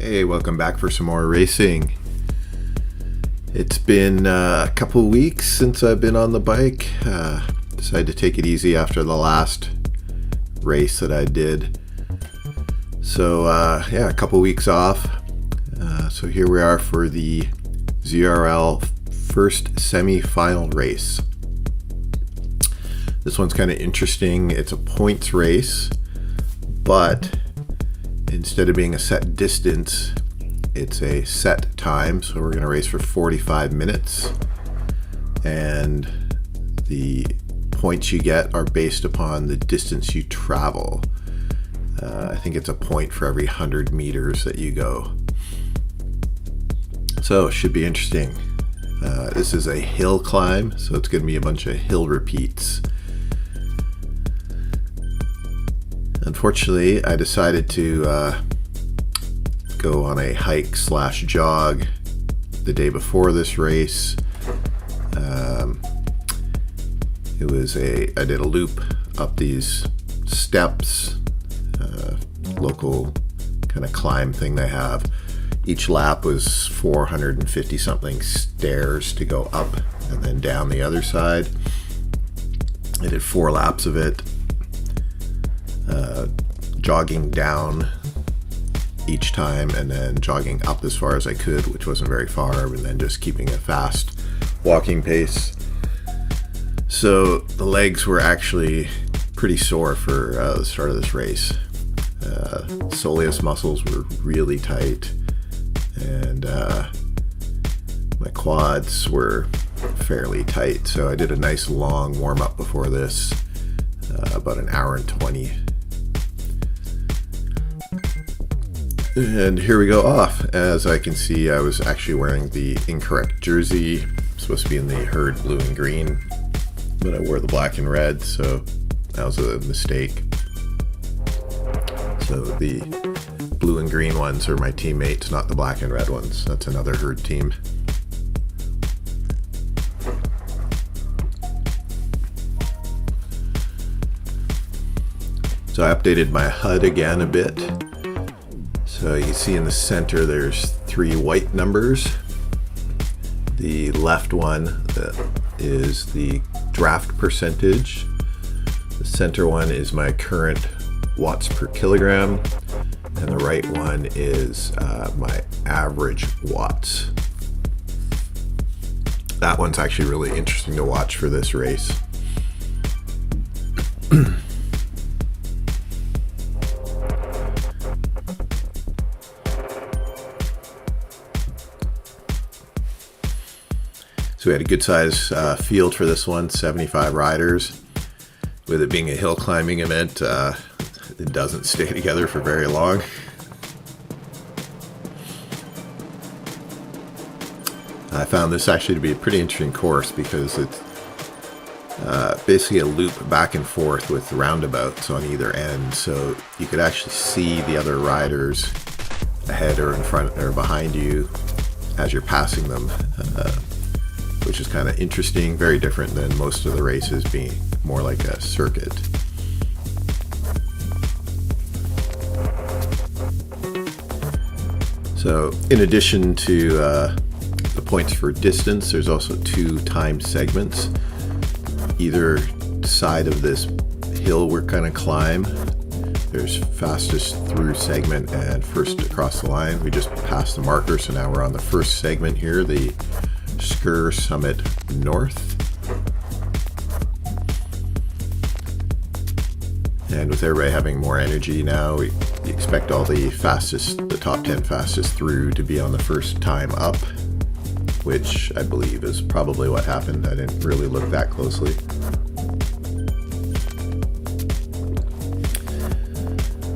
Hey, welcome back for some more racing. It's been a couple weeks since I've been on the bike. Decided to take it easy after the last race that I did. So yeah, a couple weeks off. So here we are for the ZRL first semi-final race. This one's kind of interesting. It's a points race, but instead of being a set distance, it's a set time. So we're going to race for 45 minutes, and the points you get are based upon the distance you travel. I think it's a point for every 100 meters that you go. So it should be interesting. This is a hill climb, so it's going to be a bunch of hill repeats. Unfortunately, I decided to go on a hike / jog the day before this race. I did a loop up these steps, local kind of climb thing they have. Each lap was 450 something stairs to go up and then down the other side. I did 4 laps of it. Jogging down each time and then jogging up as far as I could, which wasn't very far, and then just keeping a fast walking pace. So the legs were actually pretty sore for the start of this race. Soleus muscles were really tight, and my quads were fairly tight. So I did a nice long warm-up before this, about an hour and 20. And here we go off. As I can see, I was actually wearing the incorrect jersey. It's supposed to be in the herd blue and green, but I wore the black and red, so that was a mistake. So the blue and green ones are my teammates, not the black and red ones. That's another herd team. So I updated my HUD again a bit. So you can see in the center there's 3 white numbers. The left one is the draft percentage. The center one is my current watts per kilogram. And the right one is my average watts. That one's actually really interesting to watch for this race. So we had a good size field for this one, 75 riders. With it being a hill climbing event, it doesn't stay together for very long. I found this actually to be a pretty interesting course because it's basically a loop back and forth with roundabouts on either end. So you could actually see the other riders ahead or in front or behind you as you're passing them. Which is kind of interesting, very different than most of the races being more like a circuit. So in addition to the points for distance, there's also 2 time segments. Either side of this hill we're going to climb, there's fastest through segment and first across the line. We just passed the marker, so now we're on the first segment here, the Sgurr Summit North. And with everybody having more energy now, we expect all the top 10 fastest through to be on the first time up, which I believe is probably what happened. I didn't really look that closely.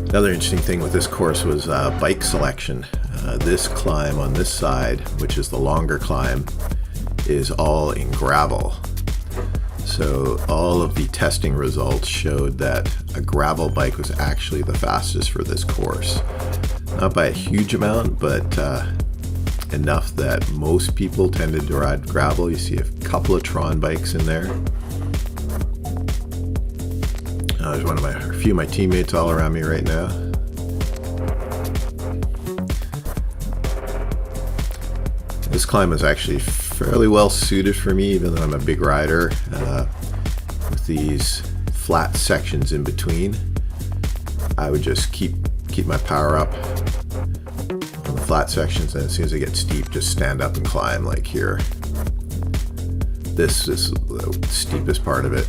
Another interesting thing with this course was bike selection. This climb on this side, which is the longer climb, is all in gravel. So all of the testing results showed that a gravel bike was actually the fastest for this course. Not by a huge amount, but enough that most people tended to ride gravel. You see a couple of Tron bikes in there. There's a few of my teammates all around me right now. This climb is actually fairly well suited for me, even though I'm a big rider, with these flat sections in between. I would just keep my power up on the flat sections, and as soon as they get steep, just stand up and climb like here. This is the steepest part of it.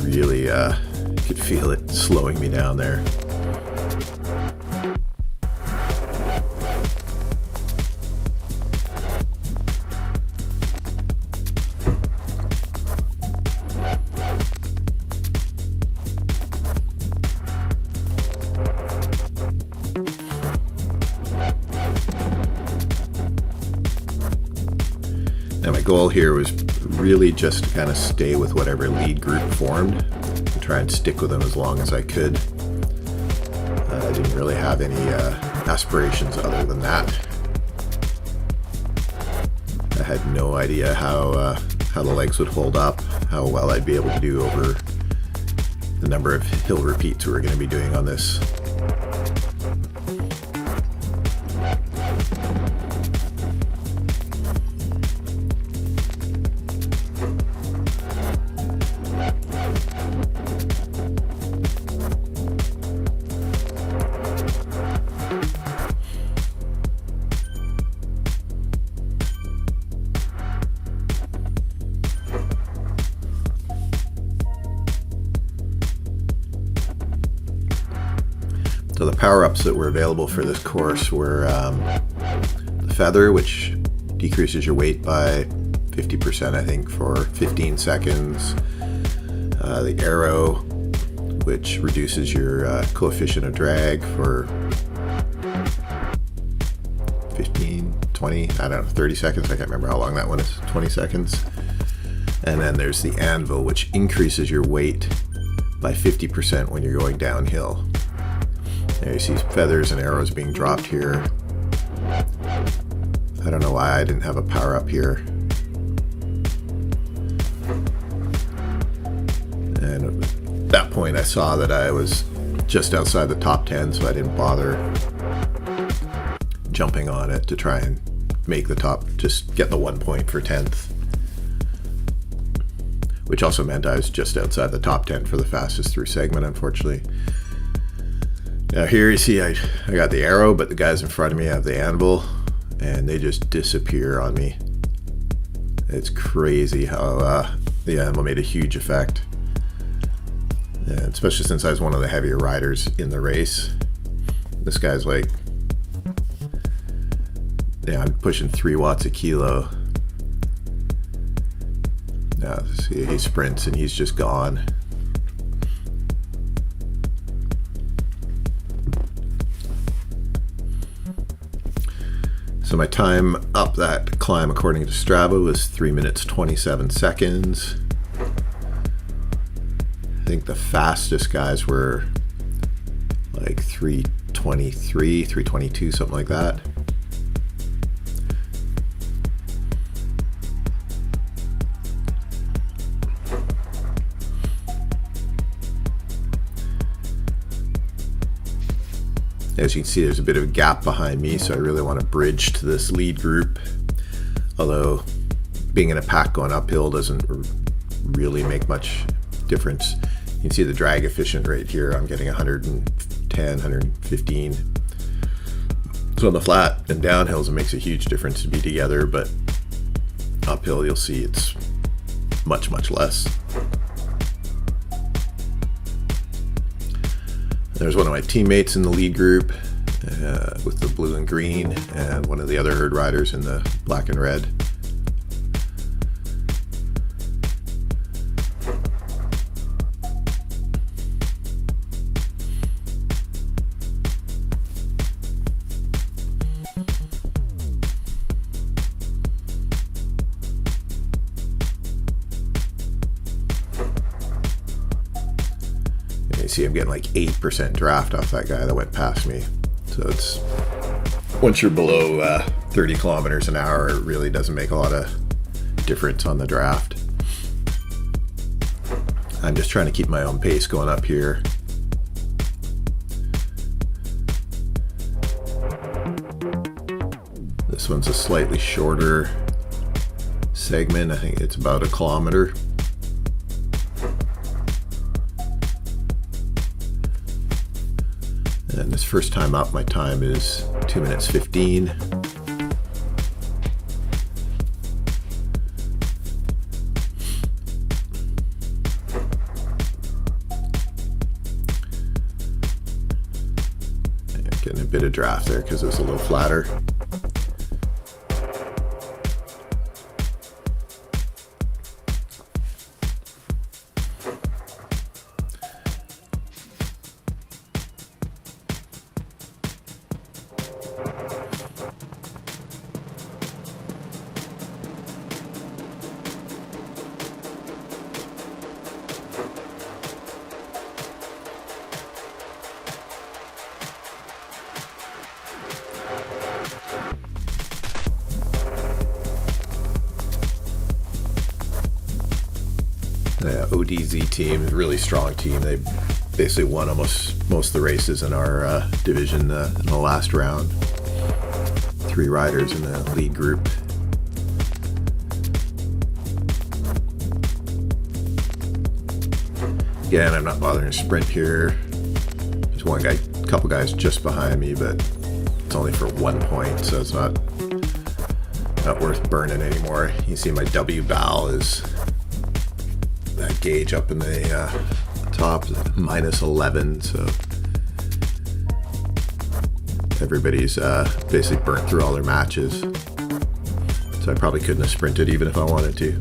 Really, you could feel it slowing me down there. Now my goal here was really just to kind of stay with whatever lead group formed and try and stick with them as long as I could. I didn't really have any aspirations other than that. I had no idea how the legs would hold up, how well I'd be able to do over the number of hill repeats we were going to be doing on this. So the power-ups that were available for this course were the feather, which decreases your weight by 50%, I think, for 15 seconds. The arrow, which reduces your coefficient of drag for 15, 20, I don't know, 30 seconds. I can't remember how long that one is, 20 seconds. And then there's the anvil, which increases your weight by 50% when you're going downhill. There you see feathers and arrows being dropped here. I don't know why I didn't have a power up here. And at that point I saw that I was just outside the top 10, so I didn't bother jumping on it to try and make the top, just get the 1 point for 10th. Which also meant I was just outside the top 10 for the fastest through segment, unfortunately. Now here you see I got the arrow, but the guys in front of me have the anvil, and they just disappear on me. It's crazy how the anvil made a huge effect. And especially since I was one of the heavier riders in the race. This guy's like, yeah, I'm pushing 3 watts a kilo. Now see, he sprints and he's just gone. So my time up that climb, according to Strava, was 3 minutes 27 seconds. I think the fastest guys were like 3:23, 3:22, something like that. As you can see, there's a bit of a gap behind me, so I really want to bridge to this lead group. Although being in a pack going uphill doesn't really make much difference. You can see the drag efficient rate here. I'm getting 110, 115. So on the flat and downhills, it makes a huge difference to be together, but uphill you'll see it's much, much less. There's one of my teammates in the lead group with the blue and green, and one of the other herd riders in the black and red. You see I'm getting like 8% draft off that guy that went past me. So it's, once you're below 30 kilometers an hour, it really doesn't make a lot of difference on the draft. I'm just trying to keep my own pace going up here. This one's a slightly shorter segment. I think it's about 1 kilometer. And this first time up, my time is 2 minutes 15. Getting a bit of draft there because it was a little flatter. ODZ team, really strong team. They basically won almost most of the races in our division in the last round. 3 riders in the lead group. Again, I'm not bothering to sprint here. There's one guy, a couple guys just behind me, but it's only for 1 point, so it's not worth burning anymore. You see my W bow is that gauge up in the top, minus 11, so everybody's basically burnt through all their matches. So I probably couldn't have sprinted even if I wanted to.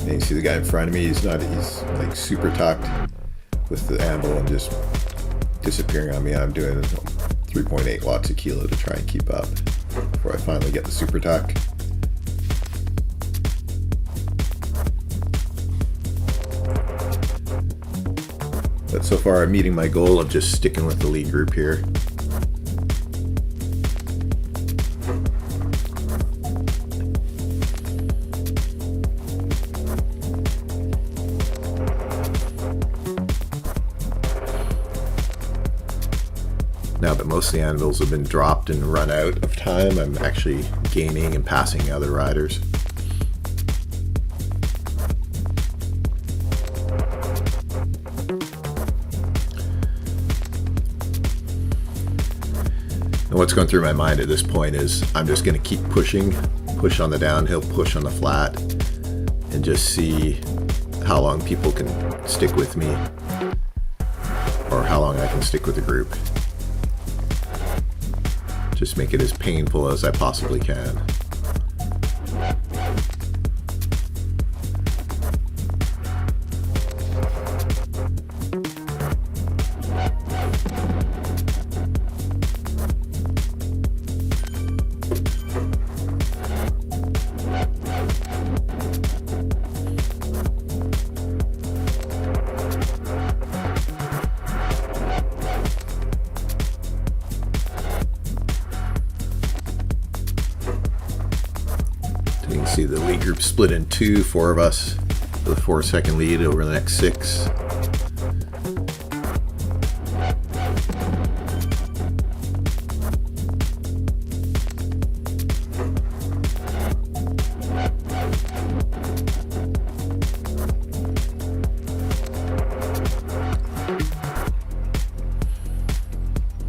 And you see the guy in front of me, he's like super tucked with the anvil and just disappearing on me. I'm doing 3.8 watts a kilo to try and keep up before I finally get the super tuck. But so far I'm meeting my goal of just sticking with the lead group here. Now that most of the anvils have been dropped and run out of time, I'm actually gaining and passing other riders. And what's going through my mind at this point is I'm just going to keep pushing, push on the downhill, push on the flat, and just see how long people can stick with me or how long I can stick with the group. Just make it as painful as I possibly can. You can see the lead group split in 2, 4 of us for the 4-second lead over the next 6.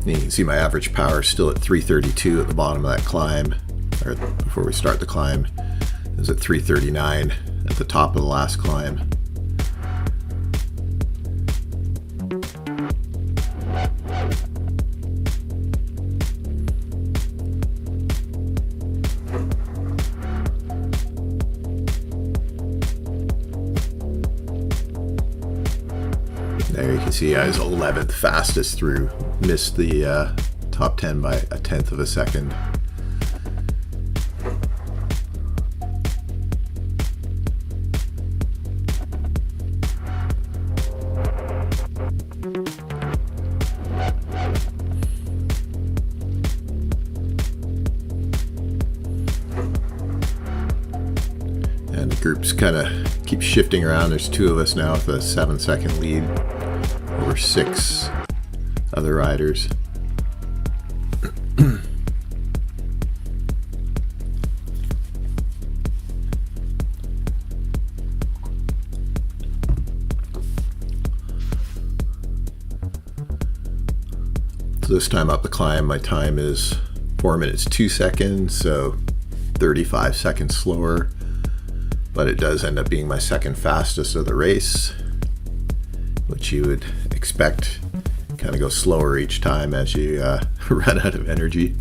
And you can see my average power is still at 332 at the bottom of that climb, or before we start the climb. It was at 339 at the top of the last climb. There you can see I was 11th fastest through, missed the top 10 by 1/10 of a second. group's kind of keeps shifting around. There's 2 of us now with a 7-second lead over 6 other riders. So this time up the climb, my time is 4 minutes 2 seconds, so 35 seconds slower, but it does end up being my second fastest of the race, which you would expect. Kind of go slower each time as you run out of energy.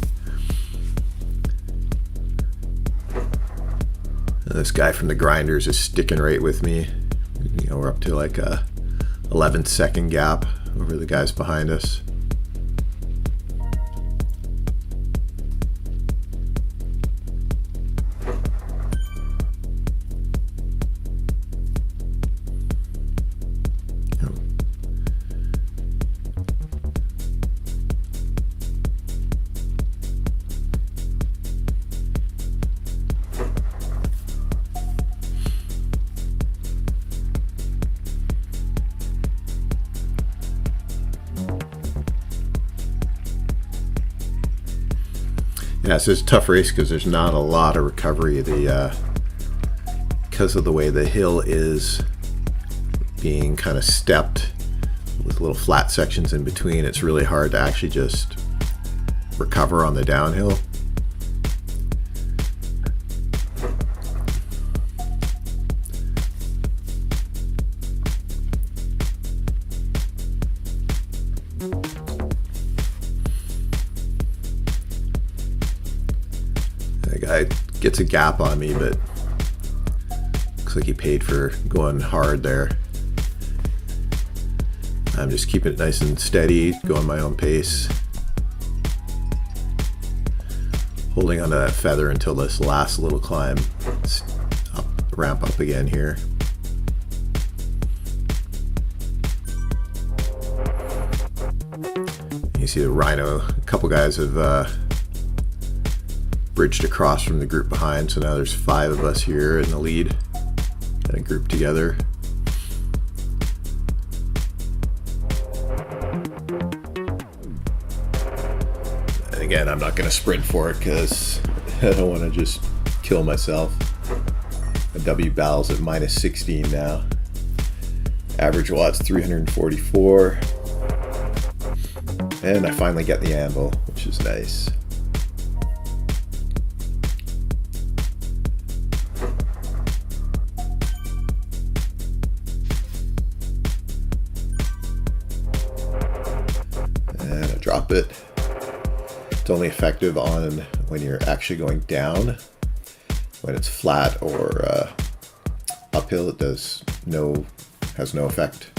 And this guy from the grinders is sticking right with me. You know, we're up to like a 11-second gap over the guys behind us. Yeah, so it's a tough race because there's not a lot of recovery. Because of the way the hill is being kind of stepped with little flat sections in between, it's really hard to actually just recover on the downhill. The guy gets a gap on me, but looks like he paid for going hard there. I'm just keeping it nice and steady, going my own pace. Holding onto that feather until this last little climb. Ramp up again here. You see the rhino, a couple guys have bridged across from the group behind, so now there's 5 of us here in the lead and a group together. And again, I'm not going to sprint for it because I don't want to just kill myself. My W bal's at minus 16 now. Average watts 344. And I finally get the anvil, which is nice. And I drop it. It's only effective on when you're actually going down. When it's flat or uphill, it has no effect.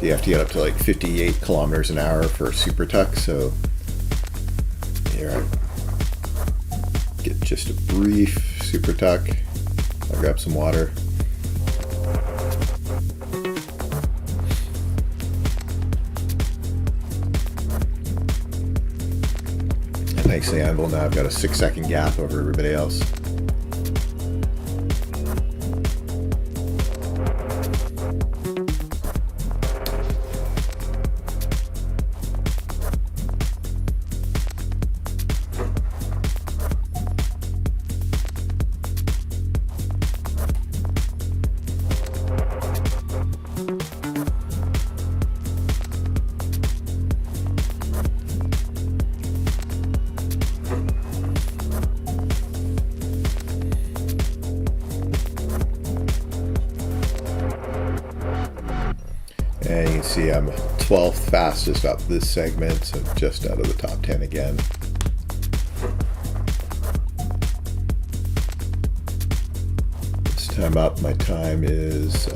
You have to get up to like 58 kilometers an hour for a super tuck, so here I get just a brief super tuck. I'll grab some water. And thanks to the anvil, now I've got a 6-second gap over everybody else. And you can see I'm 12th fastest up this segment, so just out of the top 10 again. This time up, my time is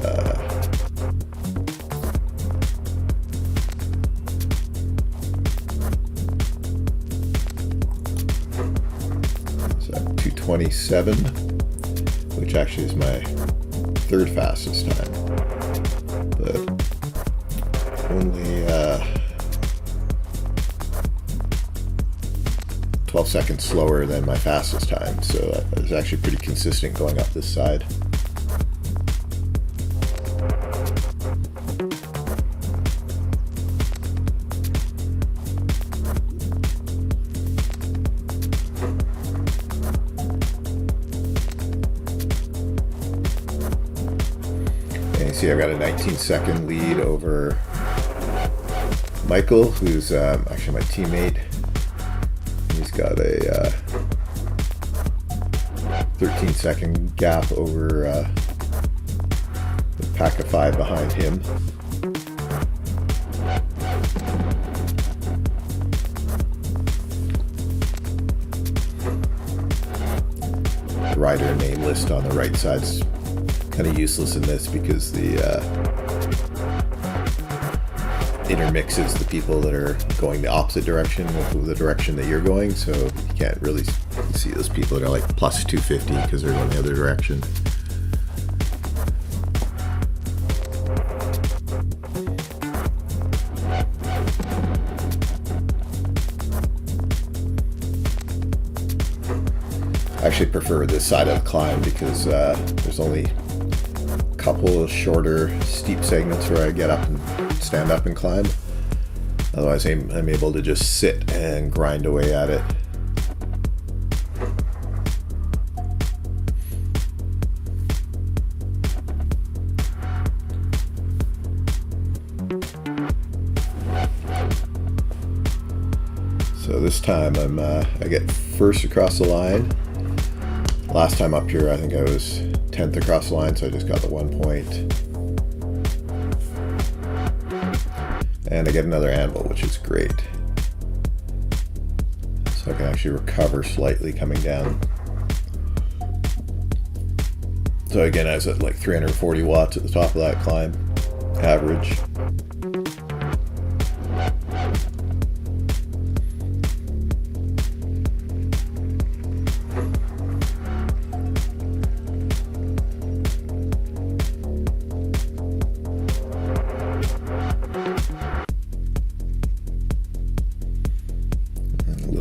2:27, which actually is my third fastest time, but only 12 seconds slower than my fastest time, so I was actually pretty consistent going up this side. See, I've got a 19-second lead over Michael, who's actually my teammate. He's got a 13-second gap over the pack of 5 behind him. The rider name list on the right side's kind of useless in this because the intermixes the people that are going the opposite direction with the direction that you're going, so you can't really see those people that are like plus 250 because they're going the other direction. I actually prefer this side of the climb because there's only couple of shorter steep segments where I get up and stand up and climb. Otherwise I'm able to just sit and grind away at it. So this time I get first across the line. Last time up here I think I was 10th across the line, so I just got the 1 point. And I get another anvil, which is great. So I can actually recover slightly coming down. So again, I was at like 340 watts at the top of that climb, average.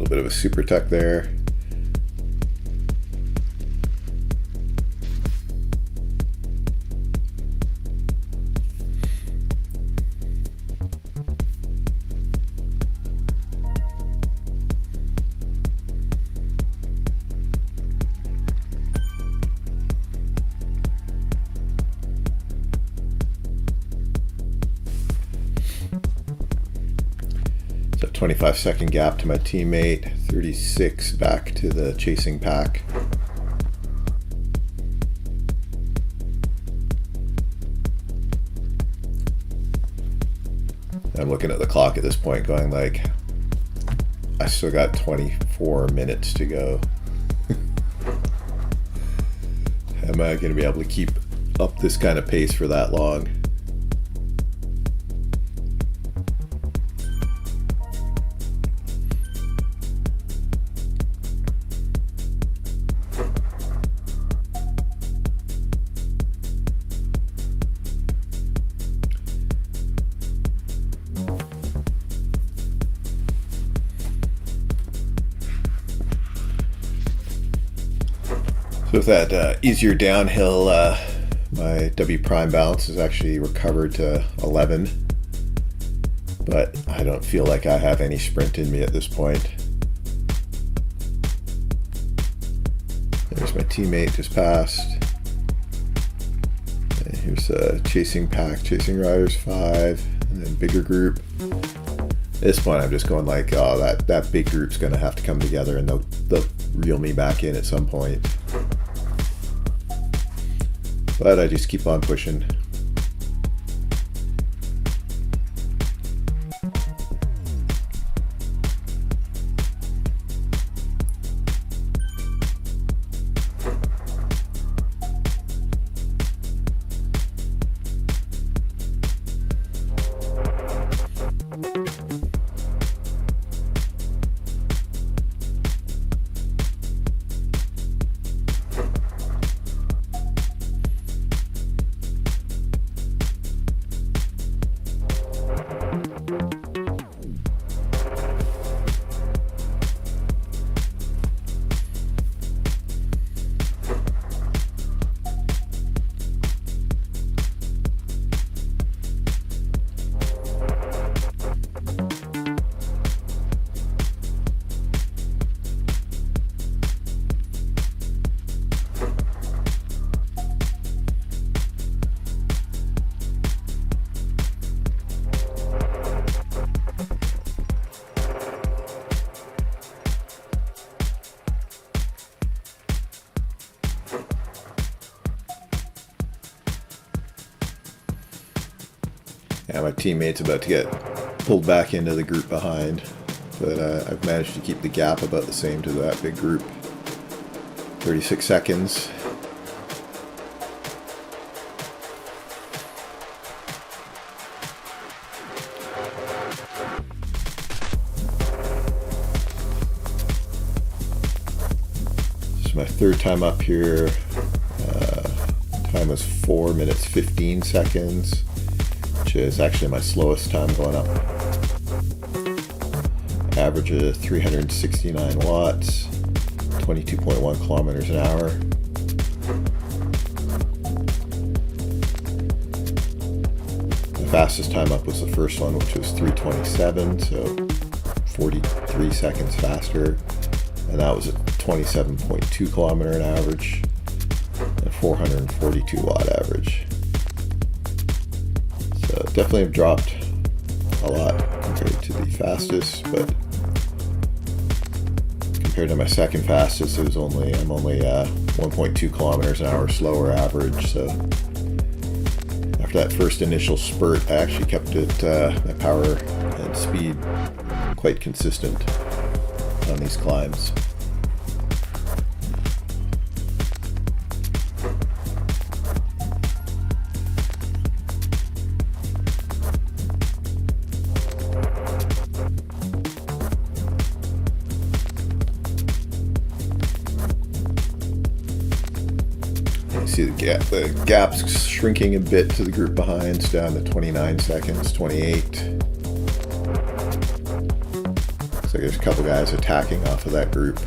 Bit of a super tuck there. So 25-second gap to my teammate, 36 back to the chasing pack. I'm looking at the clock at this point going like, I still got 24 minutes to go. Am I going to be able to keep up this kind of pace for that long? So with that easier downhill, my W prime balance is actually recovered to 11, but I don't feel like I have any sprint in me at this point. There's my teammate just passed. And here's a chasing pack, chasing riders 5, and then bigger group. At this point I'm just going like, oh, that big group's gonna have to come together and they'll reel me back in at some point. But I just keep on pushing. Yeah, my teammate's about to get pulled back into the group behind, but I've managed to keep the gap about the same to that big group. 36 seconds. This is my third time up here. Time was 4 minutes 15 seconds, which is actually my slowest time going up. Average of 369 watts, 22.1 kilometers an hour. The fastest time up was the first one, which was 327, so 43 seconds faster, and that was a 27.2 kilometer an average. 442 watt average. So definitely have dropped a lot compared to the fastest, but compared to my second fastest, I'm only 1.2 kilometers an hour slower average. So after that first initial spurt, I actually kept it my power and speed quite consistent on these climbs. See the gap's shrinking a bit to the group behind. It's down to 29 seconds, 28. Looks like there's a couple guys attacking off of that group.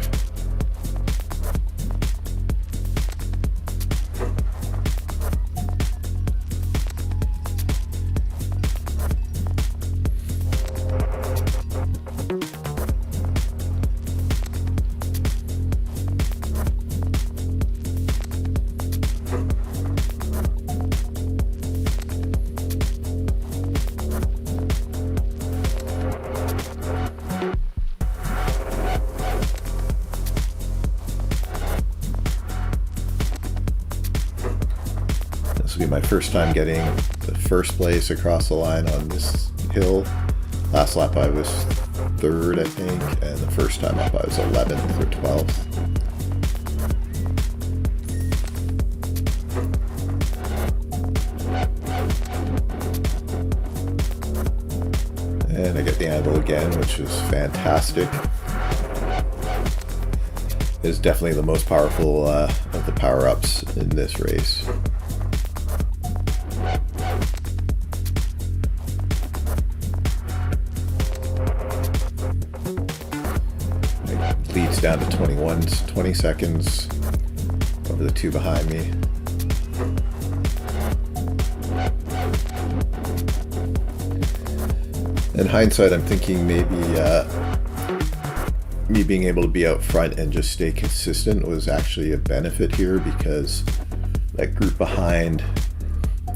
This will be my first time getting the first place across the line on this hill. Last lap I was third, I think, and the first time up I was 11th or 12th. And I get the anvil again, which is fantastic. It's definitely the most powerful of the power-ups in this race. It leads down to 20 seconds over the two behind me. In hindsight, I'm thinking maybe me being able to be out front and just stay consistent was actually a benefit here, because that group behind,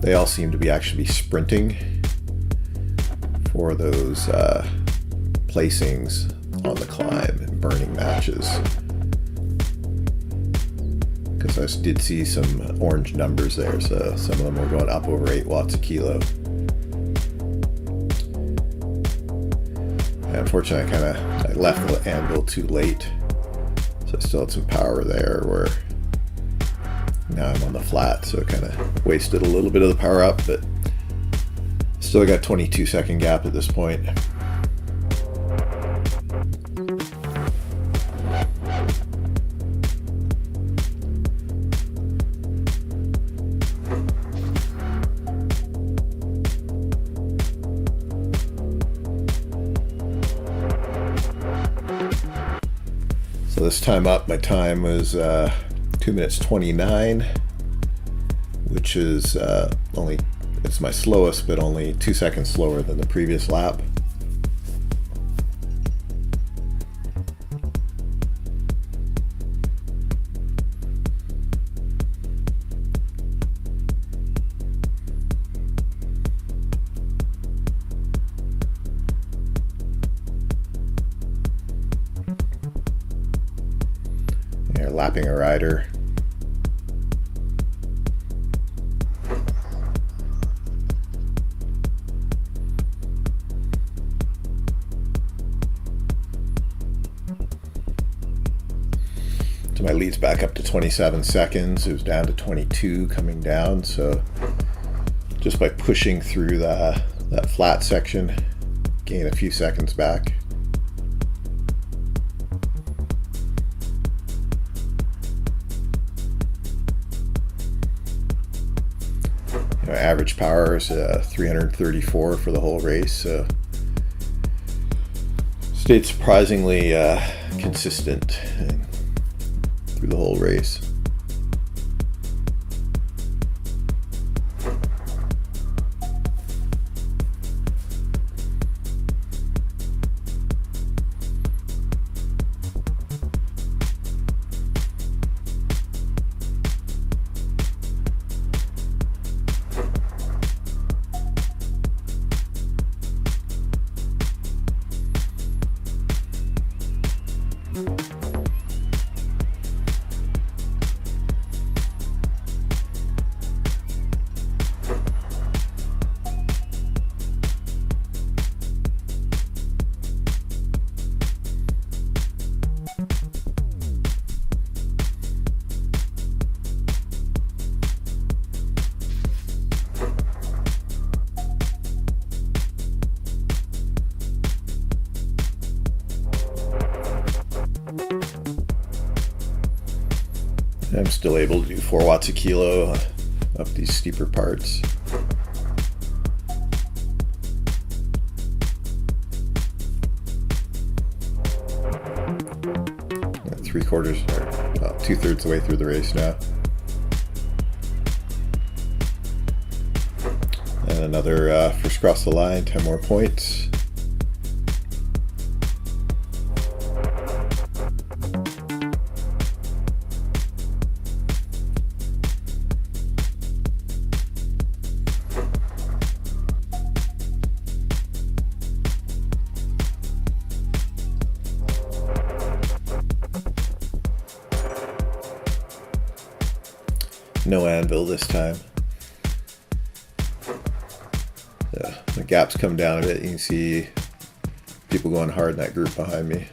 they all seem to be actually sprinting for those placings on the climb and burning matches. Because I did see some orange numbers there, so some of them were going up over 8 watts a kilo. Unfortunately, I left the anvil too late, so I still had some power there, where now I'm on the flat, so it kind of wasted a little bit of the power up, but still got 22-second gap at this point. So this time up, my time was 2 minutes 29, which is it's my slowest, but only 2 seconds slower than the previous lap. Lapping a rider. So my lead's back up to 27 seconds. It was down to 22 coming down. So just by pushing through that flat section, gain a few seconds back. Average power is 334 for the whole race. So stayed surprisingly consistent through the whole race. I'm still able to do 4 watts a kilo up these steeper parts. Three-quarters, or about 2/3 the way through the race now. And another first cross the line, 10 more points. No anvil this time. The gaps come down a bit. You can see people going hard in that group behind me.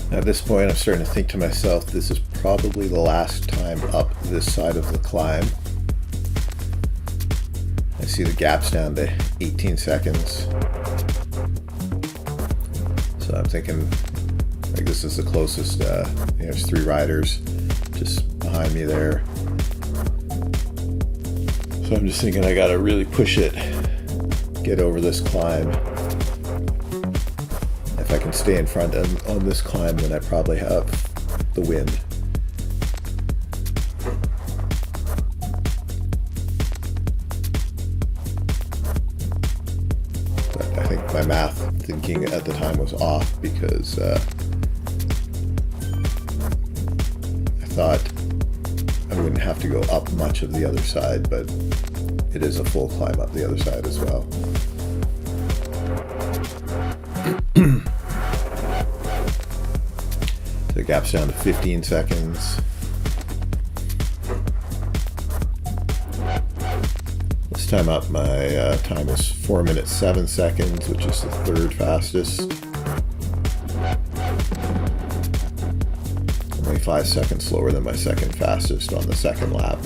At this point, I'm starting to think to myself, this is probably the last time up this side of the climb. I see the gaps down to 18 seconds. So I'm thinking, like, this is the closest. There's 3 riders just behind me there. So I'm just thinking I gotta really push it, get over this climb. If I can stay in front on this climb, then I probably have the win. But I think my math thinking at the time was off because I thought I wouldn't have to go up much of the other side, but it is a full climb up the other side as well. The gap's down to 15 seconds. Let's This time up, my time is 4 minutes 7 seconds, which is the third fastest. Only 5 seconds slower than my second fastest on the second lap.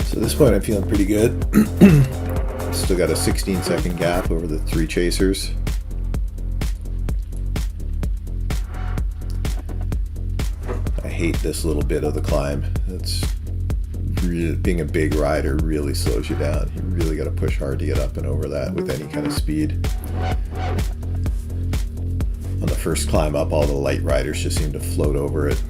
So at this point I'm feeling pretty good. Still got a 16-second gap over the 3 chasers. I hate this little bit of the climb. It's really, being a big rider really slows you down. You really got to push hard to get up and over that with any kind of speed. On the first climb up, all the light riders just seem to float over it.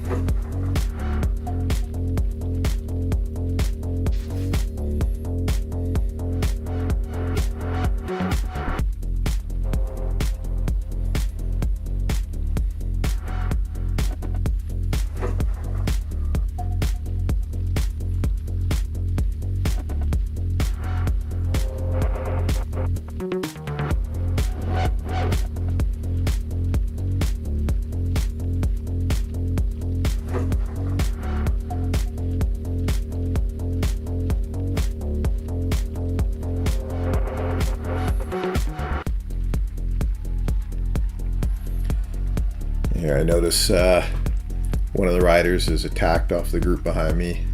Here I notice one of the riders is attacked off the group behind me,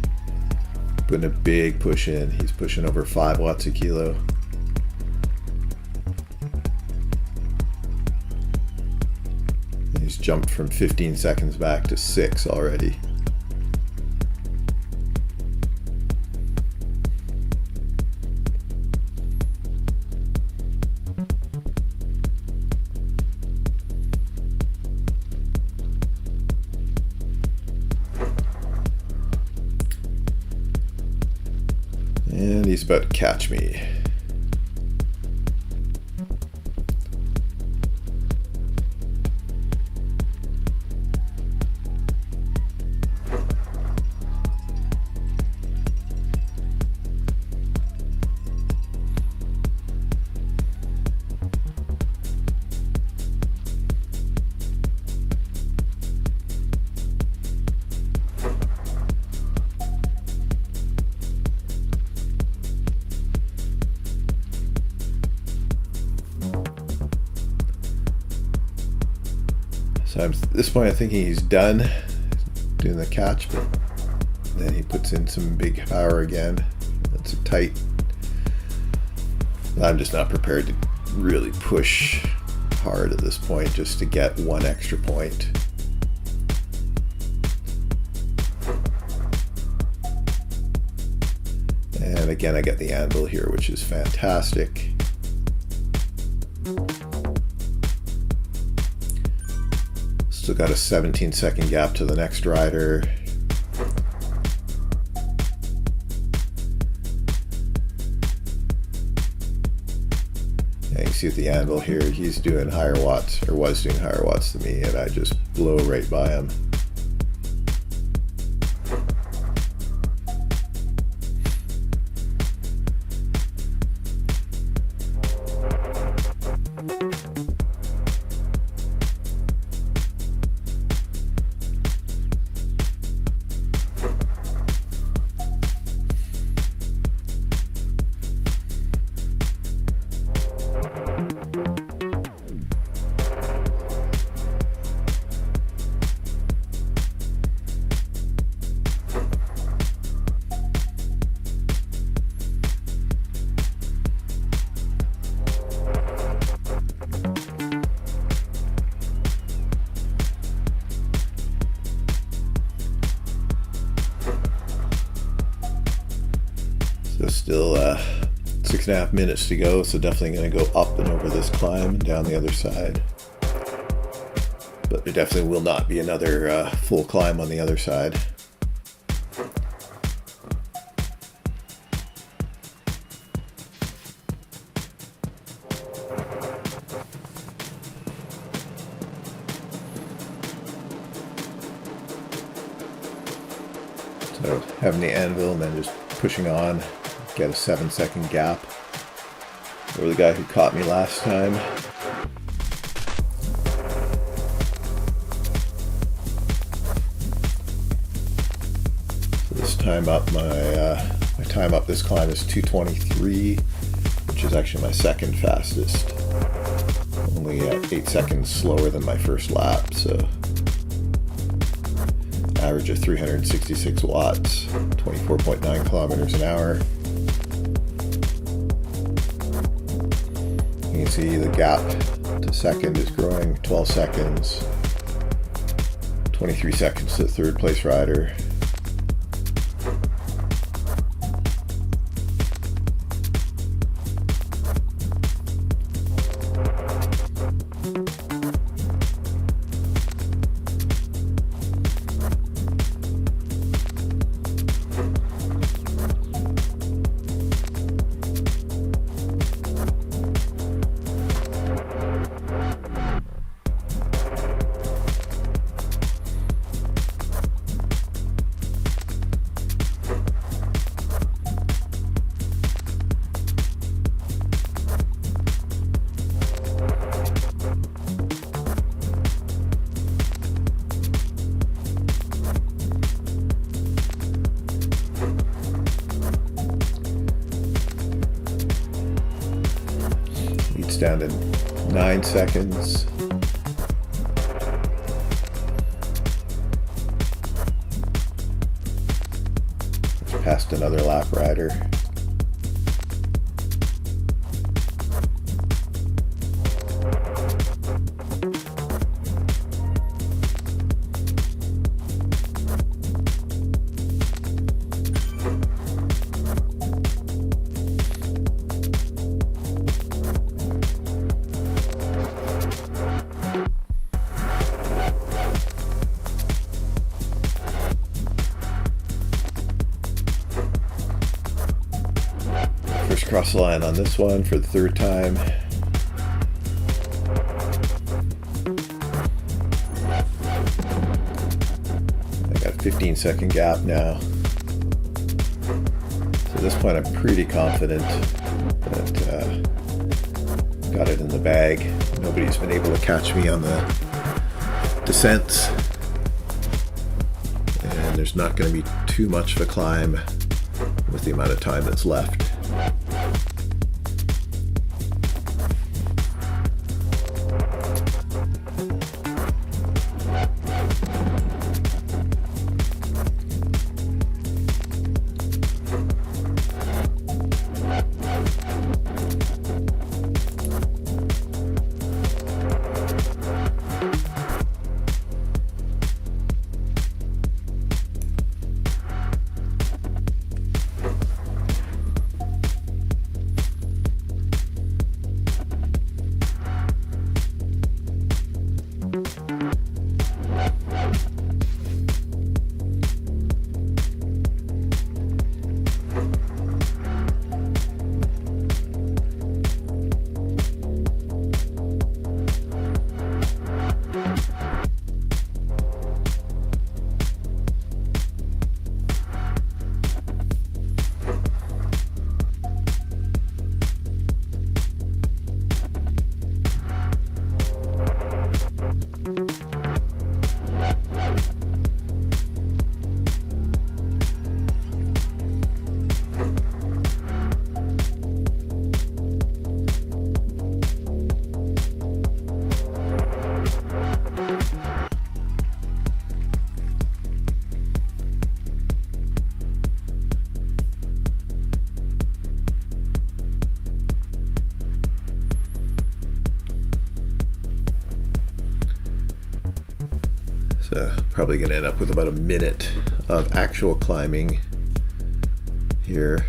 putting a big push in. He's pushing over 5 watts a kilo. He's jumped from 15 seconds back to 6 already. And he's about to catch me. So at this point I'm thinking he's done doing the catch, but then he puts in some big power again. That's a tight. I'm just not prepared to really push hard at this point just to get 1 extra point. And again I get the anvil here, which is fantastic. Still got a 17-second gap to the next rider. And you can see with the anvil here, he's doing higher watts, or was doing higher watts than me, and I just blow right by him. So still 6.5 minutes to go, so definitely going to go up and over this climb and down the other side. But there definitely will not be another full climb on the other side. So having the anvil and then just pushing on, get a 7-second gap over the guy who caught me last time. So this time up, my time up this climb is 2:23, which is actually my second fastest. Only 8 seconds slower than my first lap, so average of 366 watts, 24.9 kilometers an hour. You can see the gap to second is growing, 12 seconds, 23 seconds to the third place rider. Leads down to 9 seconds. Just past another lap rider. First cross the line on this one for the third time. I got a 15-second gap now. So at this point I'm pretty confident that got it in the bag. Nobody's been able to catch me on the descents. And there's not going to be too much of a climb with the amount of time that's left. So probably going to end up with about a minute of actual climbing here.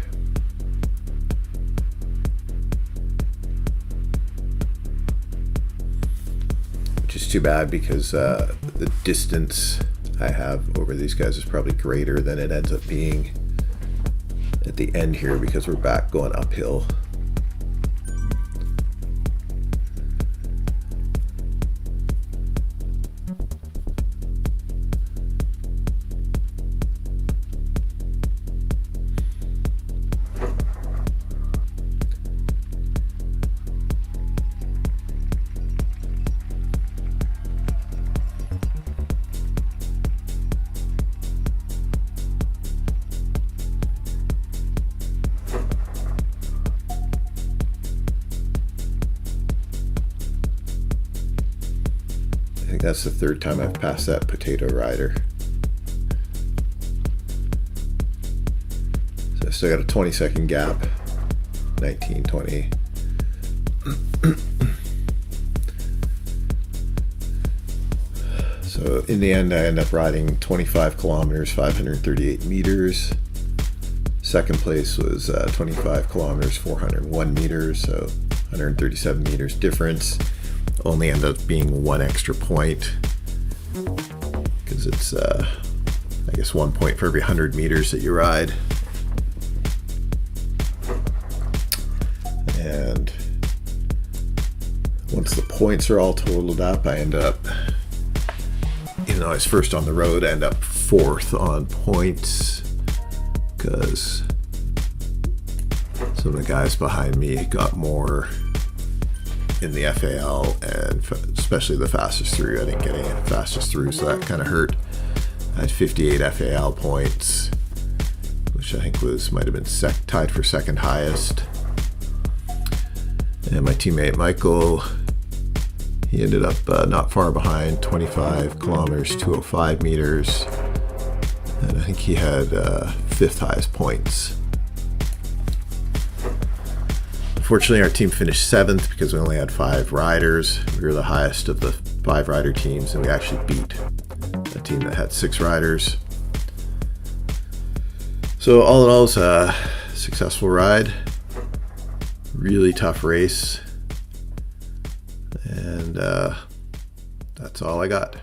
Which is too bad because the distance I have over these guys is probably greater than it ends up being at the end here because we're back going uphill. That's the third time I've passed that potato rider. So I still got a 20-second gap. 19, 20. So in the end, I end up riding 25 kilometers, 538 meters. Second place was 25 kilometers, 401 meters, so 137 meters difference. Only end up being one extra point because it's, I guess, 1 point for every 100 meters that you ride. And once the points are all totaled up, I end up, even though I was first on the road, I end up fourth on points because some of the guys behind me got more in the FAL, and especially the fastest through. I didn't get any fastest through, so that kind of hurt. I had 58 FAL points, which I think might have been tied for second highest. And my teammate Michael, he ended up not far behind, 25 kilometers, 205 meters. And I think he had fifth highest points. Unfortunately, our team finished seventh because we only had 5 riders. We were the highest of the 5 rider teams, and we actually beat a team that had 6 riders. So all in all, it was a successful ride. Really tough race. And that's all I got.